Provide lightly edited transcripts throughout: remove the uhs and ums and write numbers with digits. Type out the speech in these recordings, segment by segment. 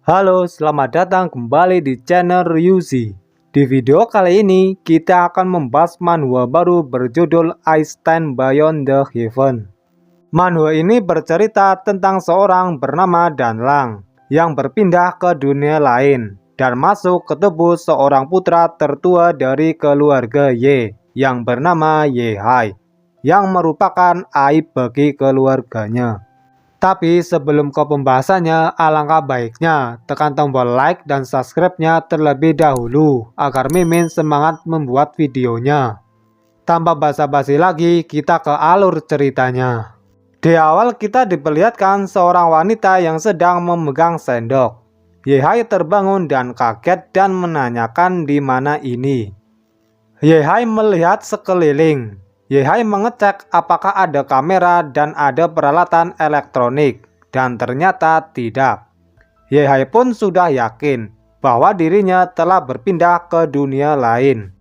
Halo, selamat datang kembali di channel Ryuzi. Di video kali ini, kita akan membahas manhwa baru berjudul I Stand Beyond the Heaven. Manhwa ini bercerita tentang seorang bernama Danlang yang berpindah ke dunia lain dan masuk ke tubuh seorang putra tertua dari keluarga Ye yang bernama Yehai, yang merupakan aib bagi keluarganya. Tapi sebelum ke pembahasannya, alangkah baiknya tekan tombol like dan subscribe-nya terlebih dahulu agar Mimin semangat membuat videonya. Tanpa basa-basi lagi, kita ke alur ceritanya. Di awal kita diperlihatkan seorang wanita yang sedang memegang sendok. Yehai terbangun dan kaget dan menanyakan di mana ini. Yehai melihat sekeliling. Yehai mengecek apakah ada kamera dan ada peralatan elektronik, dan ternyata tidak. Yehai pun sudah yakin bahwa dirinya telah berpindah ke dunia lain.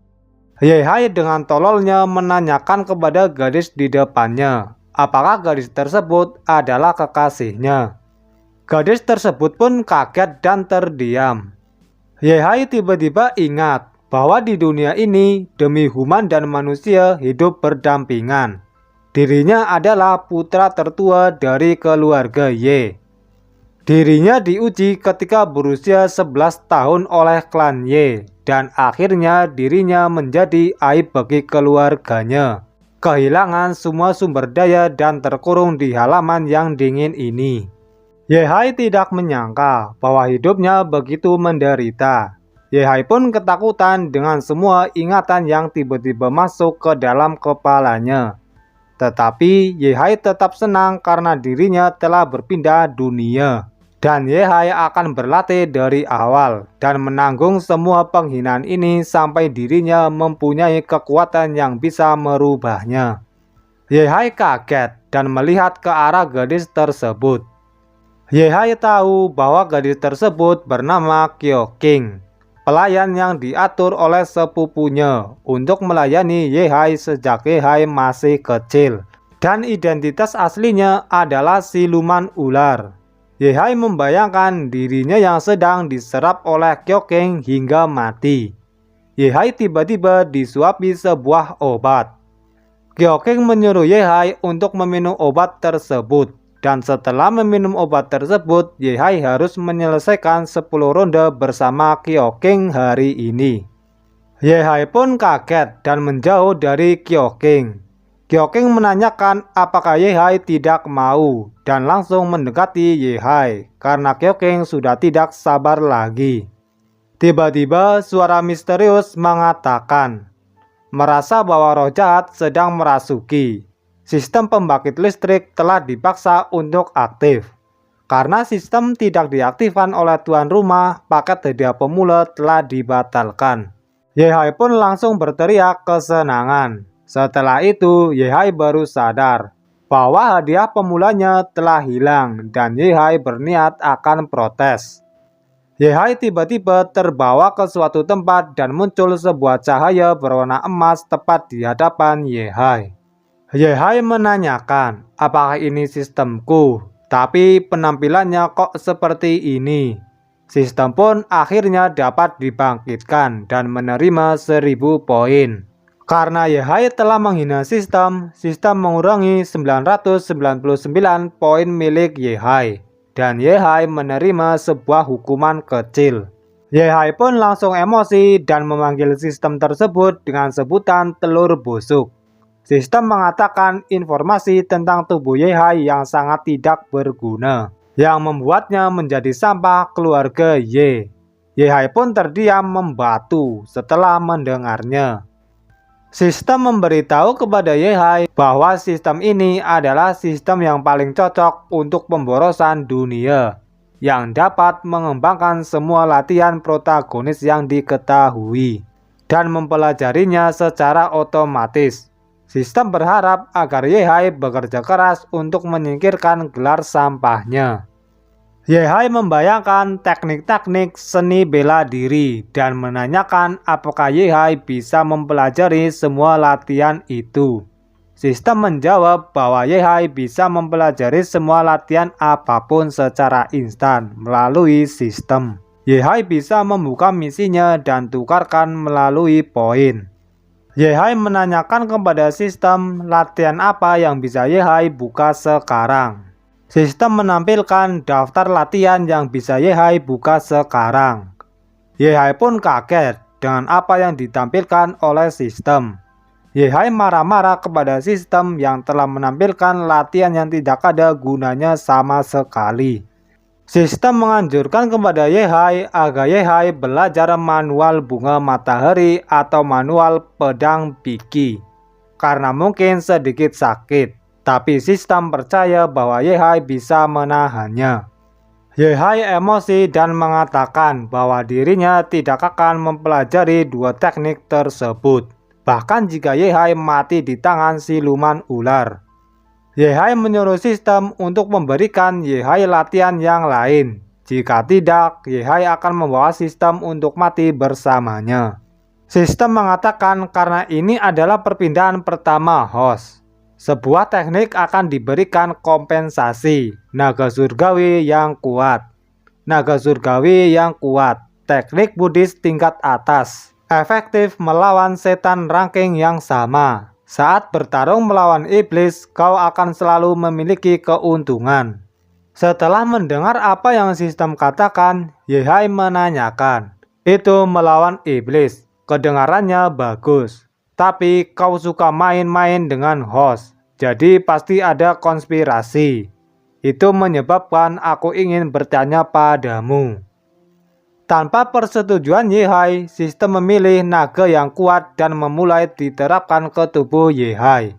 Yehai dengan tololnya menanyakan kepada gadis di depannya, apakah gadis tersebut adalah kekasihnya. Gadis tersebut pun kaget dan terdiam. Yehai tiba-tiba ingat bahwa di dunia ini demi human dan manusia hidup berdampingan. Dirinya adalah putra tertua dari keluarga Ye. Dirinya diuji ketika berusia 11 tahun oleh klan Ye dan akhirnya dirinya menjadi aib bagi keluarganya. Kehilangan semua sumber daya dan terkurung di halaman yang dingin ini. Yehai tidak menyangka bahwa hidupnya begitu menderita. Yehai pun ketakutan dengan semua ingatan yang tiba-tiba masuk ke dalam kepalanya. Tetapi Yehai tetap senang karena dirinya telah berpindah dunia. Dan Yehai akan berlatih dari awal dan menanggung semua penghinaan ini sampai dirinya mempunyai kekuatan yang bisa merubahnya. Yehai kaget dan melihat ke arah gadis tersebut. Yehai tahu bahwa gadis tersebut bernama Kyoking, pelayan yang diatur oleh sepupunya untuk melayani Yehai sejak Yehai masih kecil. Dan identitas aslinya adalah siluman ular. Yehai membayangkan dirinya yang sedang diserap oleh Kyoking hingga mati. Yehai tiba-tiba disuapi sebuah obat. Kyoking menyuruh Yehai untuk meminum obat tersebut. Dan setelah meminum obat tersebut, Yehai harus menyelesaikan 10 ronde bersama Kyoking hari ini. Yehai pun kaget dan menjauh dari Kyoking. Kyoking menanyakan apakah Yehai tidak mau dan langsung mendekati Yehai karena Kyoking sudah tidak sabar lagi. Tiba-tiba suara misterius mengatakan, merasa bahwa roh jahat sedang merasuki. Sistem pembangkit listrik telah dipaksa untuk aktif. Karena sistem tidak diaktifkan oleh tuan rumah, paket hadiah pemula telah dibatalkan. Yehai pun langsung berteriak kesenangan. Setelah itu, Yehai baru sadar bahwa hadiah pemulanya telah hilang dan Yehai berniat akan protes. Yehai tiba-tiba terbawa ke suatu tempat dan muncul sebuah cahaya berwarna emas tepat di hadapan Yehai. Yehai menanyakan, apakah ini sistemku? Tapi penampilannya kok seperti ini? Sistem pun akhirnya dapat dibangkitkan dan menerima 1000 poin. Karena Yehai telah menghina sistem mengurangi 999 poin milik Yehai. Dan Yehai menerima sebuah hukuman kecil. Yehai pun langsung emosi dan memanggil sistem tersebut dengan sebutan telur busuk. Sistem mengatakan informasi tentang tubuh Yehai yang sangat tidak berguna, yang membuatnya menjadi sampah keluarga Ye. Yehai pun terdiam membatu setelah mendengarnya. Sistem memberitahu kepada Yehai bahwa sistem ini adalah sistem yang paling cocok untuk pemborosan dunia, yang dapat mengembangkan semua latihan protagonis yang diketahui, dan mempelajarinya secara otomatis. Sistem berharap agar Yehai bekerja keras untuk menyingkirkan gelar sampahnya. Yehai membayangkan teknik-teknik seni bela diri dan menanyakan apakah Yehai bisa mempelajari semua latihan itu. Sistem menjawab bahwa Ye-Hai bisa mempelajari semua latihan apapun secara instan melalui sistem. Ye-Hai bisa membuka misinya dan tukarkan melalui poin. Ye-Hai menanyakan kepada sistem latihan apa yang bisa Ye-Hai buka sekarang. Sistem menampilkan daftar latihan yang bisa Ye-Hai buka sekarang. Ye-Hai pun kaget dengan apa yang ditampilkan oleh sistem. Ye-Hai marah-marah kepada sistem yang telah menampilkan latihan yang tidak ada gunanya sama sekali. Sistem menganjurkan kepada Ye-Hai agar Ye-Hai belajar manual bunga matahari atau manual pedang Biki. Karena mungkin sedikit sakit, tapi sistem percaya bahwa Ye-Hai bisa menahannya. Ye-Hai emosi dan mengatakan bahwa dirinya tidak akan mempelajari dua teknik tersebut. Bahkan jika Ye-Hai mati di tangan siluman ular. Ye-Hai menyuruh sistem untuk memberikan Ye-Hai latihan yang lain. Jika tidak, Ye-Hai akan membawa sistem untuk mati bersamanya. Sistem mengatakan karena ini adalah perpindahan pertama host. Sebuah teknik akan diberikan kompensasi, naga surgawi yang kuat. Naga surgawi yang kuat, teknik Buddhis tingkat atas. Efektif melawan setan ranking yang sama. Saat bertarung melawan iblis, kau akan selalu memiliki keuntungan. Setelah mendengar apa yang sistem katakan, Ye-Hai menanyakan, itu melawan iblis, kedengarannya bagus. Tapi kau suka main-main dengan host, jadi pasti ada konspirasi. Itu menyebabkan aku ingin bertanya padamu. Tanpa persetujuan Ye-Hai, sistem memilih naga yang kuat dan memulai diterapkan ke tubuh Ye-Hai.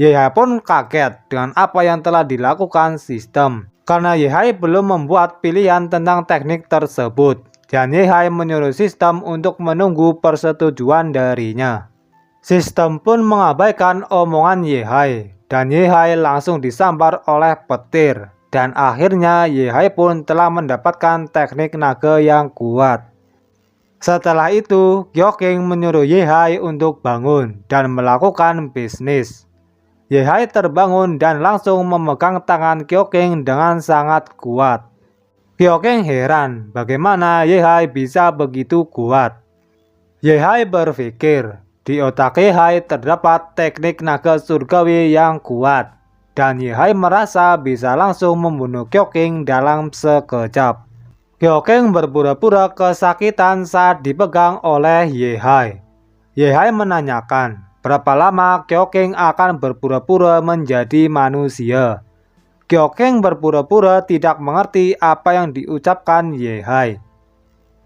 Ye-Hai pun kaget dengan apa yang telah dilakukan sistem, karena Ye-Hai belum membuat pilihan tentang teknik tersebut, dan Ye-Hai menyuruh sistem untuk menunggu persetujuan darinya. Sistem pun mengabaikan omongan Ye-Hai, dan Ye-Hai langsung disambar oleh petir. Dan akhirnya Ye-Hai pun telah mendapatkan teknik naga yang kuat. Setelah itu, Gyoking menyuruh Ye-Hai untuk bangun dan melakukan bisnis. Ye-Hai terbangun dan langsung memegang tangan Gyoking dengan sangat kuat. Gyoking heran bagaimana Ye-Hai bisa begitu kuat. Ye-Hai berpikir, di otak Ye-Hai terdapat teknik naga surgawi yang kuat. Dan Ye-Hai merasa bisa langsung membunuh Gyoking dalam sekejap. Gyoking berpura-pura kesakitan saat dipegang oleh Ye-Hai. Ye-Hai menanyakan, berapa lama Gyoking akan berpura-pura menjadi manusia. Gyoking berpura-pura tidak mengerti apa yang diucapkan Ye-Hai.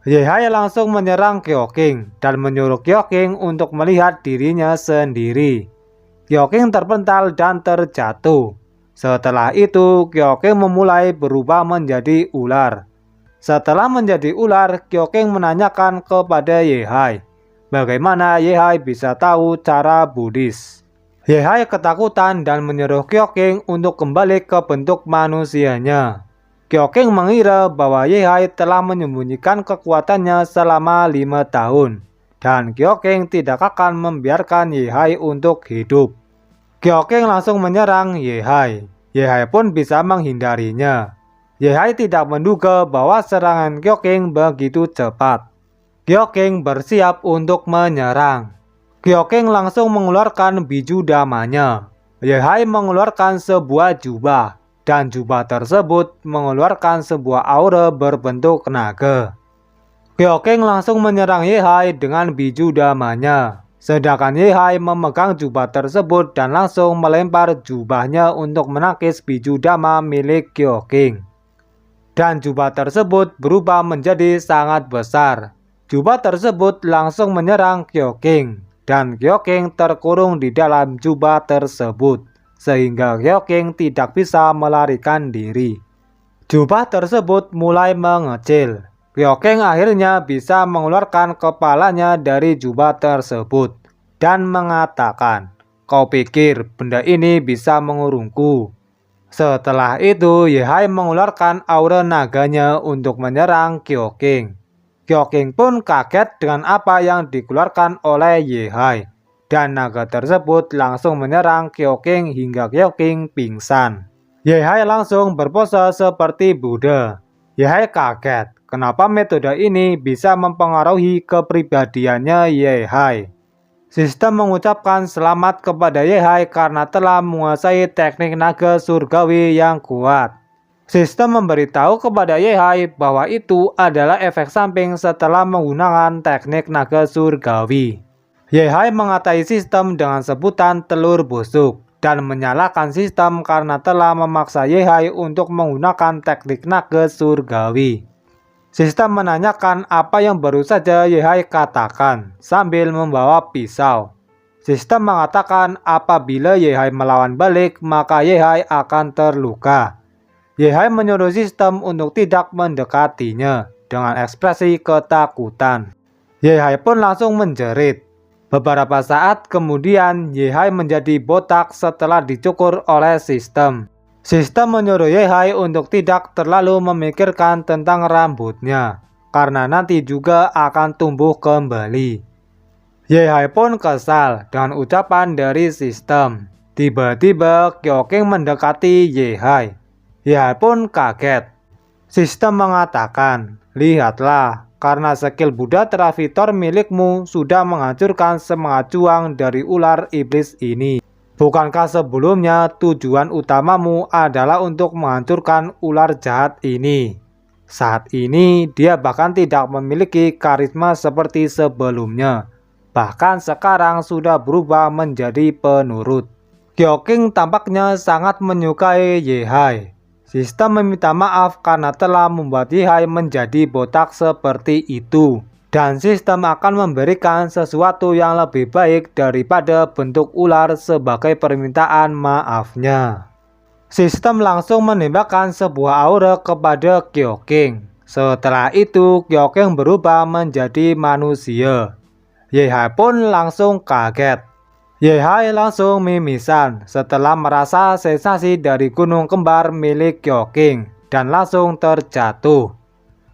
Ye-Hai langsung menyerang Gyoking dan menyuruh Gyoking untuk melihat dirinya sendiri. Gyoking terpental dan terjatuh. Setelah itu, Gyoking memulai berubah menjadi ular. Setelah menjadi ular, Gyoking menanyakan kepada Ye-Hai, bagaimana Ye-Hai bisa tahu cara Buddhis. Ye-Hai ketakutan dan menyuruh Gyoking untuk kembali ke bentuk manusianya. Gyoking mengira bahwa Ye-Hai telah menyembunyikan kekuatannya selama 5 tahun. Dan Gyoking tidak akan membiarkan Ye-Hai untuk hidup. Gyoking langsung menyerang Ye-Hai. Ye-Hai pun bisa menghindarinya. Ye-Hai tidak menduga bahwa serangan Gyoking begitu cepat. Gyoking bersiap untuk menyerang. Gyoking langsung mengeluarkan biju damanya. Ye-Hai mengeluarkan sebuah jubah. Dan jubah tersebut mengeluarkan sebuah aura berbentuk naga. Gyoking langsung menyerang Ye-Hai dengan biju damanya. Sedangkan Ye-Hai memegang jubah tersebut dan langsung melempar jubahnya untuk menangkis biju dama milik Gyoking. Dan jubah tersebut berubah menjadi sangat besar. Jubah tersebut langsung menyerang Gyoking. Dan Gyoking terkurung di dalam jubah tersebut. Sehingga Gyoking tidak bisa melarikan diri. Jubah tersebut mulai mengecil. Gyoking akhirnya bisa mengeluarkan kepalanya dari jubah tersebut dan mengatakan, kau pikir benda ini bisa mengurungku? Setelah itu, Ye-Hai mengeluarkan aura naganya untuk menyerang Gyoking. Gyoking pun kaget dengan apa yang dikeluarkan oleh Ye-Hai. dan naga tersebut langsung menyerang Kyoking hingga Kyoking pingsan. Ye-Hai langsung berpose seperti Buddha. Ye-Hai kaget kenapa metode ini bisa mempengaruhi kepribadiannya Ye-Hai. Sistem mengucapkan selamat kepada Ye-Hai karena telah menguasai teknik naga surgawi yang kuat. Sistem memberitahu kepada Ye-Hai bahwa itu adalah efek samping setelah menggunakan teknik naga surgawi. Ye-Hai mengatai sistem dengan sebutan telur busuk dan menyalahkan sistem karena telah memaksa Ye-Hai untuk menggunakan teknik naga surgawi. Sistem menanyakan apa yang baru saja Ye-Hai katakan sambil membawa pisau. Sistem mengatakan apabila Ye-Hai melawan balik maka Ye-Hai akan terluka. Ye-Hai menyuruh sistem untuk tidak mendekatinya dengan ekspresi ketakutan. Ye-Hai pun langsung menjerit. Beberapa saat kemudian Ye-Hai menjadi botak setelah dicukur oleh sistem. Sistem menyuruh Ye-Hai untuk tidak terlalu memikirkan tentang rambutnya, karena nanti juga akan tumbuh kembali. Ye-Hai pun kesal dengan ucapan dari sistem. Tiba-tiba Kyoking mendekati Ye-Hai. Ye-Hai pun kaget. Sistem mengatakan, lihatlah, karena skill Buddha Travator milikmu sudah menghancurkan semangat juang dari ular iblis ini. Bukankah sebelumnya tujuan utamamu adalah untuk menghancurkan ular jahat ini? Saat ini dia bahkan tidak memiliki karisma seperti sebelumnya. Bahkan sekarang sudah berubah menjadi penurut. Kyoking tampaknya sangat menyukai Ye-Hai. Sistem meminta maaf karena telah membuat Ye-Hai menjadi botak seperti itu. Dan sistem akan memberikan sesuatu yang lebih baik daripada bentuk ular sebagai permintaan maafnya. Sistem langsung menembakkan sebuah aura kepada Kyoking. Setelah itu Kyoking berubah menjadi manusia. Ye-Hai pun langsung kaget. Ye-Hai langsung mimisan setelah merasa sensasi dari gunung kembar milik Kyoking dan langsung terjatuh.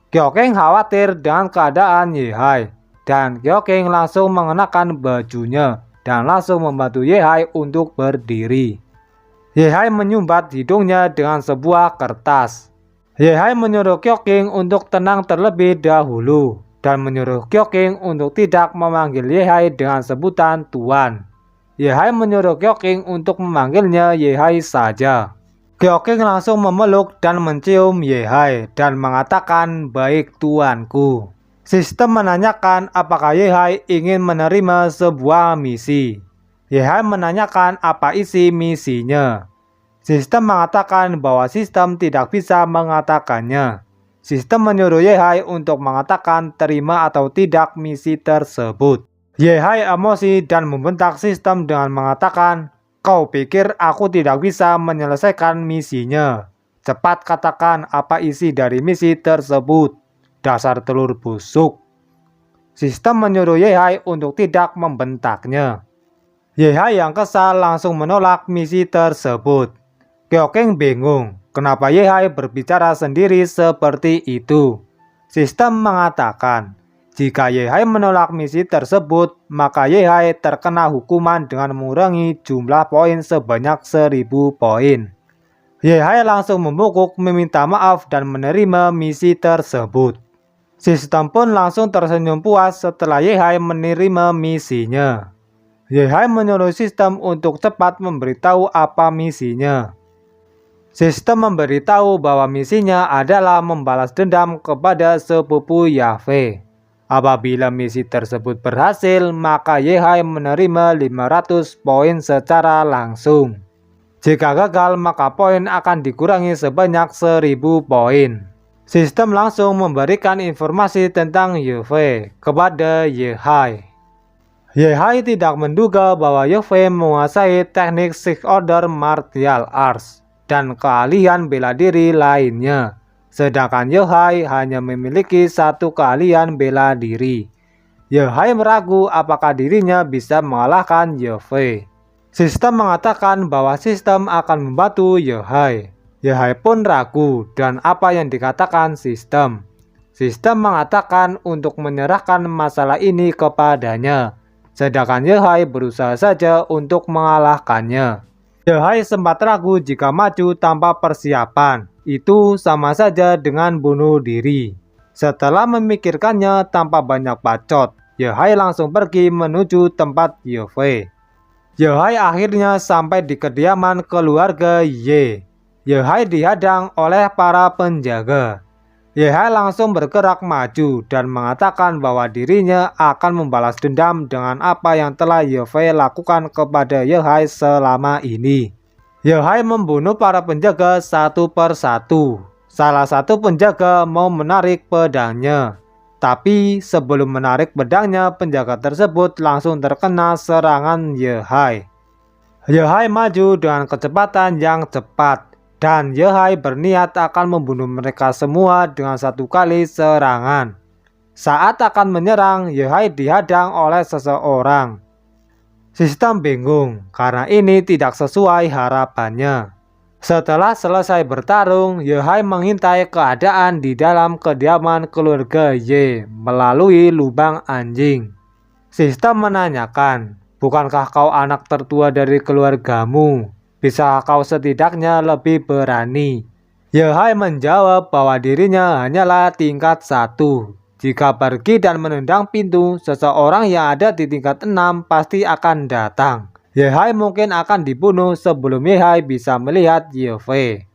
Kyoking khawatir dengan keadaan Ye-Hai dan Kyoking langsung mengenakan bajunya dan langsung membantu Ye-Hai untuk berdiri. Ye-Hai menyumbat hidungnya dengan sebuah kertas. Ye-Hai menyuruh Kyoking untuk tenang terlebih dahulu dan menyuruh Kyoking untuk tidak memanggil Ye-Hai dengan sebutan Tuan. Ye-Hai menyuruh Kyoking untuk memanggilnya Ye-Hai saja. Kyoking langsung memeluk dan mencium Ye-Hai dan mengatakan, baik tuanku. Sistem menanyakan apakah Ye-Hai ingin menerima sebuah misi. Ye-Hai menanyakan apa isi misinya. Sistem mengatakan bahwa sistem tidak bisa mengatakannya. Sistem menyuruh Ye-Hai untuk mengatakan terima atau tidak misi tersebut. Ye-Hai emosi dan membentak sistem dengan mengatakan, kau pikir aku tidak bisa menyelesaikan misinya? Cepat katakan apa isi dari misi tersebut. Dasar telur busuk. Sistem menyuruh Ye-Hai untuk tidak membentaknya. Ye-Hai yang kesal langsung menolak misi tersebut. Kyoking bingung kenapa Ye-Hai berbicara sendiri seperti itu. Sistem mengatakan, jika Ye-Hai menolak misi tersebut, maka Ye-Hai terkena hukuman dengan mengurangi jumlah poin sebanyak 1000 poin. Ye-Hai langsung membungkuk meminta maaf dan menerima misi tersebut. Sistem pun langsung tersenyum puas setelah Ye-Hai menerima misinya. Ye-Hai menyuruh sistem untuk cepat memberitahu apa misinya. Sistem memberitahu bahwa misinya adalah membalas dendam kepada sepupu Yahweh. Apabila misi tersebut berhasil, maka Ye-Hai menerima 500 poin secara langsung. Jika gagal, maka poin akan dikurangi sebanyak 1000 poin. Sistem langsung memberikan informasi tentang Yahweh kepada Ye-Hai. Ye-Hai tidak menduga bahwa Yahweh menguasai teknik Six Order Martial Arts dan keahlian bela diri lainnya. Sedangkan Ye-Hai hanya memiliki satu keahlian bela diri. Ye-Hai meragu apakah dirinya bisa mengalahkan Yahweh. Sistem mengatakan bahwa sistem akan membantu Ye-Hai. Ye-Hai pun ragu dan apa yang dikatakan sistem. Sistem mengatakan untuk menyerahkan masalah ini kepadanya. sedangkan Yehai berusaha saja untuk mengalahkannya. Yehai sempat ragu jika maju tanpa persiapan, itu sama saja dengan bunuh diri. Setelah memikirkannya tanpa banyak bacot, Yehai langsung pergi menuju tempat Yefei. Yehai akhirnya sampai di kediaman keluarga Ye. Yehai dihadang oleh para penjaga. Yehai langsung bergerak maju dan mengatakan bahwa dirinya akan membalas dendam dengan apa yang telah Yefei lakukan kepada Yehai selama ini. Yehai membunuh para penjaga satu persatu. Salah satu penjaga mau menarik pedangnya. Tapi sebelum menarik pedangnya, penjaga tersebut langsung terkena serangan Yehai. Yehai maju dengan kecepatan yang cepat. Dan Yehai berniat akan membunuh mereka semua dengan satu kali serangan. Saat akan menyerang, Yehai dihadang oleh seseorang. Sistem bingung karena ini tidak sesuai harapannya. Setelah selesai bertarung, Yehai mengintai keadaan di dalam kediaman keluarga Ye melalui lubang anjing. Sistem menanyakan, "Bukankah kau anak tertua dari keluargamu? Bisa kau setidaknya lebih berani?" Yehai menjawab bahwa dirinya hanyalah tingkat 1. Jika pergi dan menendang pintu, seseorang yang ada di tingkat 6 pasti akan datang. Yehai mungkin akan dibunuh sebelum Yehai bisa melihat Yefei.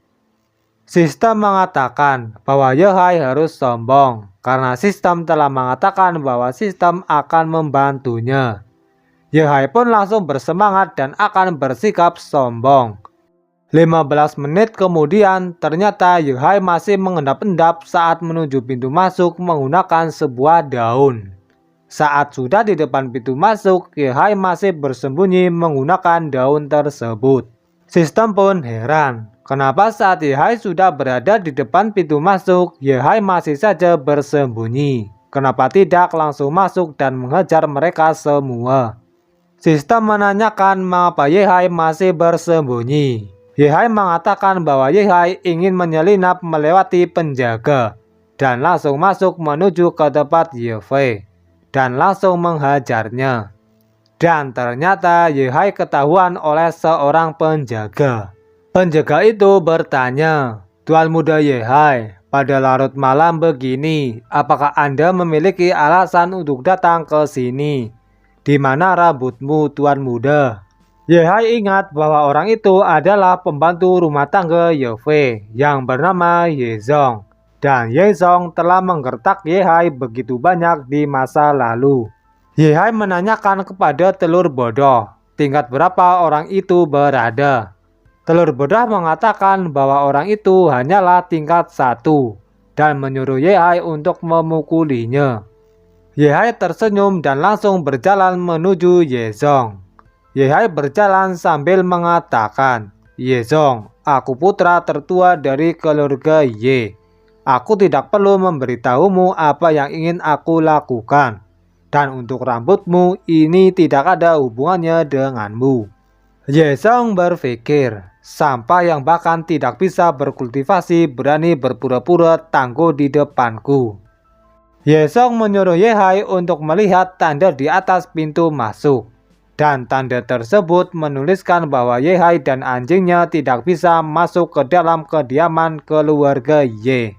Sistem mengatakan bahwa Yehai harus sombong, karena sistem telah mengatakan bahwa sistem akan membantunya. Yehai pun langsung bersemangat dan akan bersikap sombong. 15 menit kemudian, ternyata Yehai masih mengendap-endap saat menuju pintu masuk menggunakan sebuah daun. Saat sudah di depan pintu masuk, Yehai masih bersembunyi menggunakan daun tersebut. Sistem pun heran, kenapa saat Yehai sudah berada di depan pintu masuk, Yehai masih saja bersembunyi. Kenapa tidak langsung masuk dan mengejar mereka semua? Sistem menanyakan mengapa Yehai masih bersembunyi. Yehai mengatakan bahwa Yehai ingin menyelinap melewati penjaga dan langsung masuk menuju ke tempat Yefei dan langsung menghajarnya. Dan ternyata Yehai ketahuan oleh seorang penjaga. Penjaga itu bertanya, "Tuan muda Yehai, pada larut malam begini, apakah Anda memiliki alasan untuk datang ke sini? Di mana rambutmu, Tuan muda?" Yehai ingat bahwa orang itu adalah pembantu rumah tangga Yefei yang bernama Yezong. Dan Yezong telah menggertak Yehai begitu banyak di masa lalu. Yehai menanyakan kepada telur bodoh, tingkat berapa orang itu berada. Telur bodoh mengatakan bahwa orang itu hanyalah tingkat 1 dan menyuruh Yehai untuk memukulinya. Yehai tersenyum dan langsung berjalan menuju Yezong. Yehai berjalan sambil mengatakan, "Yezong, aku putra tertua dari keluarga Ye. Aku tidak perlu memberitahumu apa yang ingin aku lakukan. Dan untuk rambutmu, ini tidak ada hubungannya denganmu." Yezong berpikir, sampah yang bahkan tidak bisa berkultivasi berani berpura-pura tangguh di depanku. Yezong menyuruh Yehai untuk melihat tanda di atas pintu masuk. Dan tanda tersebut menuliskan bahwa Yehai dan anjingnya tidak bisa masuk ke dalam kediaman keluarga Ye.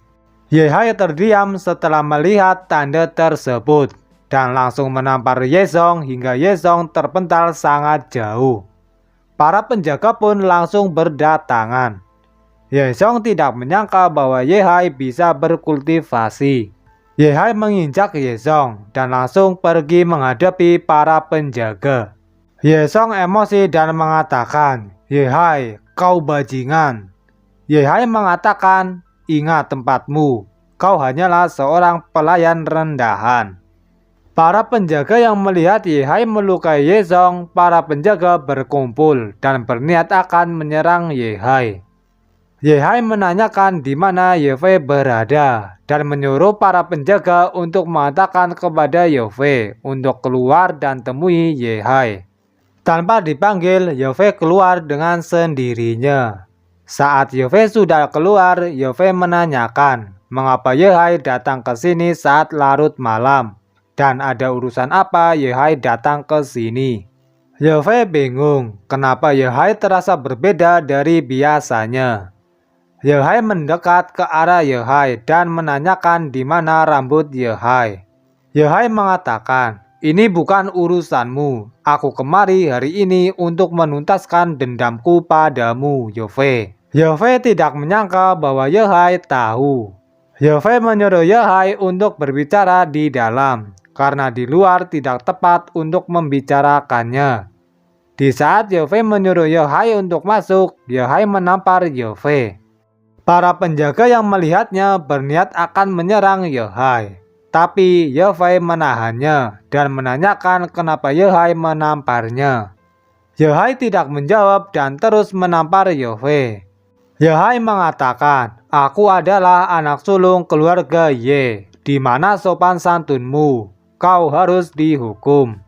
Yehai terdiam setelah melihat tanda tersebut dan langsung menampar Yezong hingga Yezong terpental sangat jauh. Para penjaga pun langsung berdatangan. Yezong tidak menyangka bahwa Yehai bisa berkultivasi. Yehai menginjak Yezong dan langsung pergi menghadapi para penjaga. Yezong emosi dan mengatakan, "Yehai, kau bajingan." Yehai mengatakan, "Ingat tempatmu, kau hanyalah seorang pelayan rendahan." Para penjaga yang melihat Yehai melukai Yezong, para penjaga berkumpul dan berniat akan menyerang Yehai. Yehai menanyakan di mana Yefei berada dan menyuruh para penjaga untuk mengatakan kepada Yefei untuk keluar dan temui Yehai. Tanpa dipanggil, Yefei keluar dengan sendirinya. Saat Yefei sudah keluar, Yefei menanyakan mengapa Yehai datang ke sini saat larut malam. Dan ada urusan apa Yehai datang ke sini? Yefei bingung kenapa Yehai terasa berbeda dari biasanya. Yehai mendekat ke arah Yehai dan menanyakan di mana rambut Yehai. Yehai mengatakan, "Ini bukan urusanmu. Aku kemari hari ini untuk menuntaskan dendamku padamu, Yefei." Yefei tidak menyangka bahwa Yehai tahu. Yefei menyuruh Yehai untuk berbicara di dalam, karena di luar tidak tepat untuk membicarakannya. Di saat Yefei menyuruh Yehai untuk masuk, Yehai menampar Yefei. Para penjaga yang melihatnya berniat akan menyerang Yehai. Tapi Yefei menahannya dan menanyakan kenapa Yehai menamparnya. Yehai tidak menjawab dan terus menampar Yefei. Yehai mengatakan, "Aku adalah anak sulung keluarga Ye. Di mana sopan santunmu? Kau harus dihukum."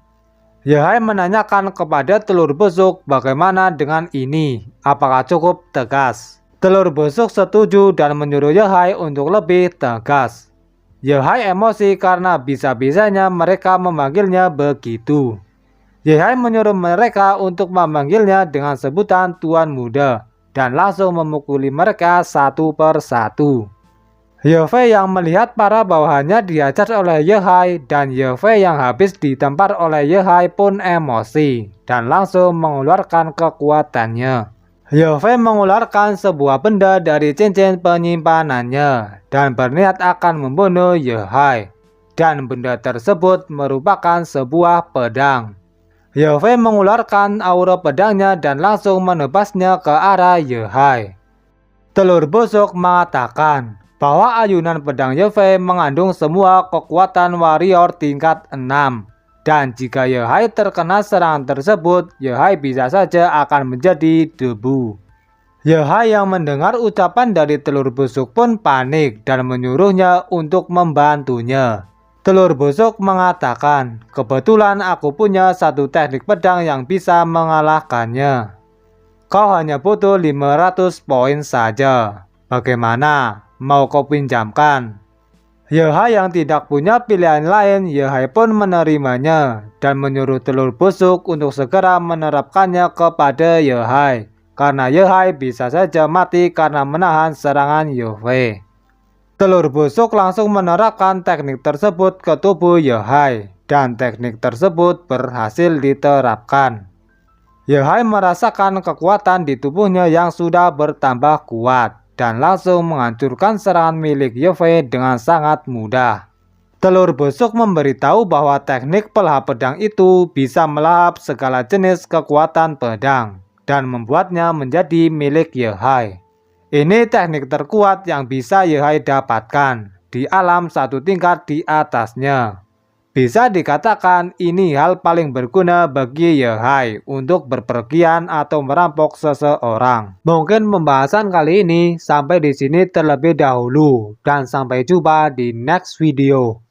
Yehai menanyakan kepada telur busuk bagaimana dengan ini. Apakah cukup tegas? Telur busuk setuju dan menyuruh Yehai untuk lebih tegas. Yehai emosi karena bisa-bisanya mereka memanggilnya begitu. Yehai menyuruh mereka untuk memanggilnya dengan sebutan Tuan Muda dan langsung memukuli mereka satu per satu. Yefei yang melihat para bawahannya diajar oleh Yehai dan Yefei yang habis ditampar oleh Yehai pun emosi dan langsung mengeluarkan kekuatannya. Yefei mengeluarkan sebuah benda dari cincin penyimpanannya dan berniat akan membunuh Yehai. Dan benda tersebut merupakan sebuah pedang. Yefei mengeluarkan aura pedangnya dan langsung menebasnya ke arah Yehai. Telur busuk mengatakan bahwa ayunan pedang Yefei mengandung semua kekuatan warrior tingkat 6. Dan jika Yehai terkena serangan tersebut, Yehai bisa saja akan menjadi debu. Yehai yang mendengar ucapan dari telur busuk pun panik dan menyuruhnya untuk membantunya. Telur busuk mengatakan, "Kebetulan aku punya satu teknik pedang yang bisa mengalahkannya. Kau hanya butuh 500 poin saja. Bagaimana? Mau kau pinjamkan?" Yehai yang tidak punya pilihan lain, Yehai pun menerimanya dan menyuruh telur busuk untuk segera menerapkannya kepada Yehai. Karena Yehai bisa saja mati karena menahan serangan Yefei. Telur busuk langsung menerapkan teknik tersebut ke tubuh Yehai dan teknik tersebut berhasil diterapkan. Yehai merasakan kekuatan di tubuhnya yang sudah bertambah kuat dan langsung menghancurkan serangan milik Yefei dengan sangat mudah. Telur busuk memberitahu bahwa teknik pelahap pedang itu bisa melahap segala jenis kekuatan pedang dan membuatnya menjadi milik Yehai. Ini teknik terkuat yang bisa Yehai dapatkan di alam satu tingkat di atasnya. Bisa dikatakan ini hal paling berguna bagi Yehai untuk berpergian atau merampok seseorang. Mungkin pembahasan kali ini sampai di sini terlebih dahulu dan sampai jumpa di next video.